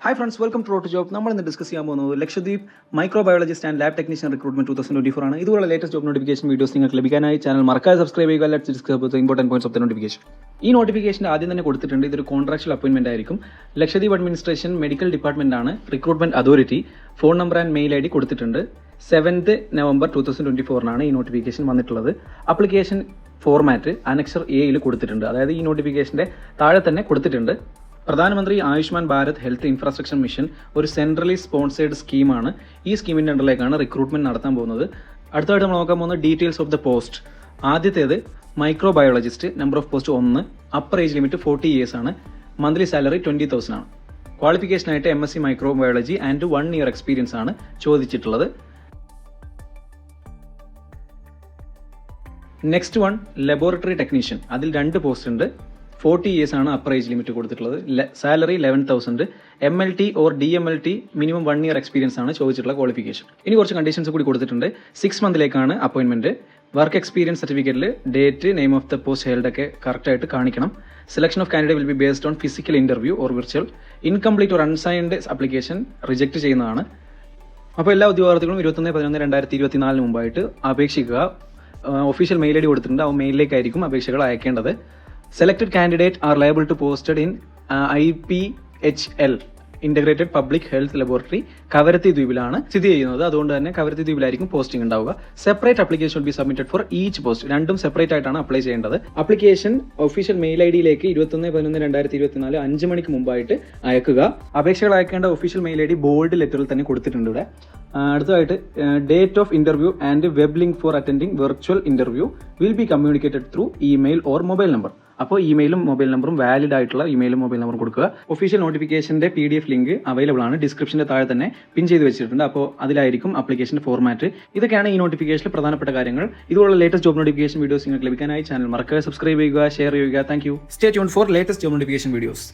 Hi friends, welcome to Road to Job. നമ്മൾ ഇന്ന് discuss ചെയ്യാൻ പോകുന്നത് Lakshadweep microbiologist and lab technician recruitment 2024 ആണ്. ഇതുപോലുള്ള ലേറ്റസ്റ്റ് ജോബ് നോട്ടിഫിക്കേഷൻ വീഡിയോസ് നിങ്ങൾക്ക് ലഭിക്കാനായി ചാനൽ മറക്കാതെ സബ്സ്ക്രൈബ് ചെയ്യുക. Let's discuss important points of the notification. ഈ നോട്ടിഫിക്കേഷൻ ആദ്യം തന്നെ കൊടുത്തിട്ടുണ്ട്. ഇതൊരു കോൺട്രാക്ച്വൽ അപ്പോയിന്റ്മെന്റ് ആയിരിക്കും. ലക്ഷദ്വീപ് അഡ്മിനിസ്ട്രേഷൻ മെഡിക്കൽ ഡിപ്പാർട്ട്മെന്റ് ആണ് recruitment authority. Phone number and mail ID കൊടുത്തിട്ടുണ്ട്. 7th November 2024 ഈ നോട്ടിഫിക്കേഷൻ വന്നിട്ടുള്ളത്. അപ്ലിക്കേഷൻ ഫോർമാറ്റ് അനക്ഷർ എയിൽ കൊടുത്തിട്ടുണ്ട്. അതായത് ഈ നോട്ടിഫിക്കേഷന്റെ താഴെ തന്നെ കൊടുത്തിട്ടുണ്ട്. പ്രധാനമന്ത്രി Ayushman Bharat health infrastructure mission ഒരു സെൻട്രലി സ്പോൺസേഡ് സ്കീമാണ്. ഈ സ്കീമിന്റെ അണ്ടറിലേക്കാണ് റിക്രൂട്ട്മെന്റ് നടത്താൻ പോകുന്നത്. അടുത്തതായിട്ട് നമ്മൾ നോക്കാൻ പോകുന്ന ഡീറ്റെയിൽസ് ഓഫ് ദ പോസ്റ്റ്. ആദ്യത്തേത് microbiologist, number of post 1, upper age limit 40 years ആണ്. മന്ത്ലി സാലറി 20,000 ആണ്. ക്വാളിഫിക്കേഷനായിട്ട് MSc microbiology and 1 year experience ആണ് ചോദിച്ചിട്ടുള്ളത്. Next one laboratory technician. അതിൽ 2 പോസ്റ്റ് ഉണ്ട്. 40 years ആണ് അപ്പർ ഏജ് ലിമിറ്റ് കൊടുത്തിട്ടുള്ളത്. Salary 11,000. MLT or DMLT minimum 1 year experience ആണ് ചോദിച്ചിട്ടുള്ള ക്വാളിഫിക്കേഷൻ. ഇനി കുറച്ച് കണ്ടീഷൻസ് കൂടി കൊടുത്തിട്ടുണ്ട്. 6 months അപ്പോയിന്റ്മെന്റ്. വർക്ക് എക്സ്പീരിയൻസ് സർട്ടിഫിക്കറ്റിൽ date, name of the post held ഒക്കെ കറക്റ്റ് ആയിട്ട് കാണിക്കണം. Selection of candidate will be based on physical interview or virtual. Incomplete or unsigned application reject ചെയ്യുന്നതാണ്. അപ്പോൾ എല്ലാ ഉദ്യോഗാർത്ഥികളും 21/11/2024 മുമ്പായിട്ട് അപേക്ഷിക്കുക. ഒഫീഷ്യൽ മെയിൽ ID കൊടുത്തിട്ടുണ്ട്. ആ മെയിലിലേക്കായിരിക്കും അപേക്ഷകൾ അയക്കേണ്ടത്. Selected candidate are liable to posted in IPHL integrated public health laboratory Kavaratti ദ്വീപിലാണ് സ്ഥിതി ചെയ്യുന്നത്. അതുകൊണ്ട് തന്നെ കവരത്തി ദ്വീപിലായിരിക്കും പോസ്റ്റിംഗ് ഉണ്ടാവുക. Separate application be submitted for each post. രണ്ടും സെപ്പറേറ്റ് ആയിട്ടാണ് അപ്ലൈ ചെയ്യേണ്ടത്. ആപ്ലിക്കേഷൻ ഒഫീഷ്യൽ മെയിൽ IDയിലേക്ക് 21/11/2024 5 മണിക്ക് മുമ്പായിട്ട് അയക്കുക. അപേക്ഷകൾ അയക്കേണ്ട ഒഫീഷ്യൽ മെയിൽ ID ബോൾഡ് ലെറ്ററിൽ തന്നെ കൊടുത്തിട്ടുണ്ട് ഇവിടെ. അടുത്തതായിട്ട് date of interview and web link for attending virtual interview will be communicated through email or mobile number. അപ്പോൾ ഇമെയിലും മൊബൈൽ നമ്പറും വാലിഡ് ആയിട്ടുള്ള ഇമെയിലും മൊബൈൽ നമ്പറും കൊടുക്കുക. ഒഫീഷ്യൽ നോട്ടിഫിക്കേഷന്റെ PDF ലിങ്ക് അവൈലബിൾ ആണ്. ഡിസ്ക്രിപ്ഷന്റെ താഴെ തന്നെ പിൻ ചെയ്ത് വെച്ചിട്ടുണ്ട്. അപ്പോൾ അതിലായിരിക്കും ആപ്ലിക്കേഷന്റെ ഫോർമാറ്റ്. ഇതൊക്കെയാണ് ഈ നോട്ടിഫിക്കേഷനിൽ പ്രധാനപ്പെട്ട കാര്യങ്ങൾ. ഇതുപോലുള്ള ലേറ്റസ്റ്റ് ജോബ് നോട്ടിഫിക്കേഷൻ വീഡിയോസ് നിങ്ങൾക്ക് ലഭിക്കാനായി ചാനൽ മറക്കാതെ സബ്സ്ക്രൈബ് ചെയ്യുക, ഷെയർ ചെയ്യുക. Thank you. Stay tune four latest job notification videos.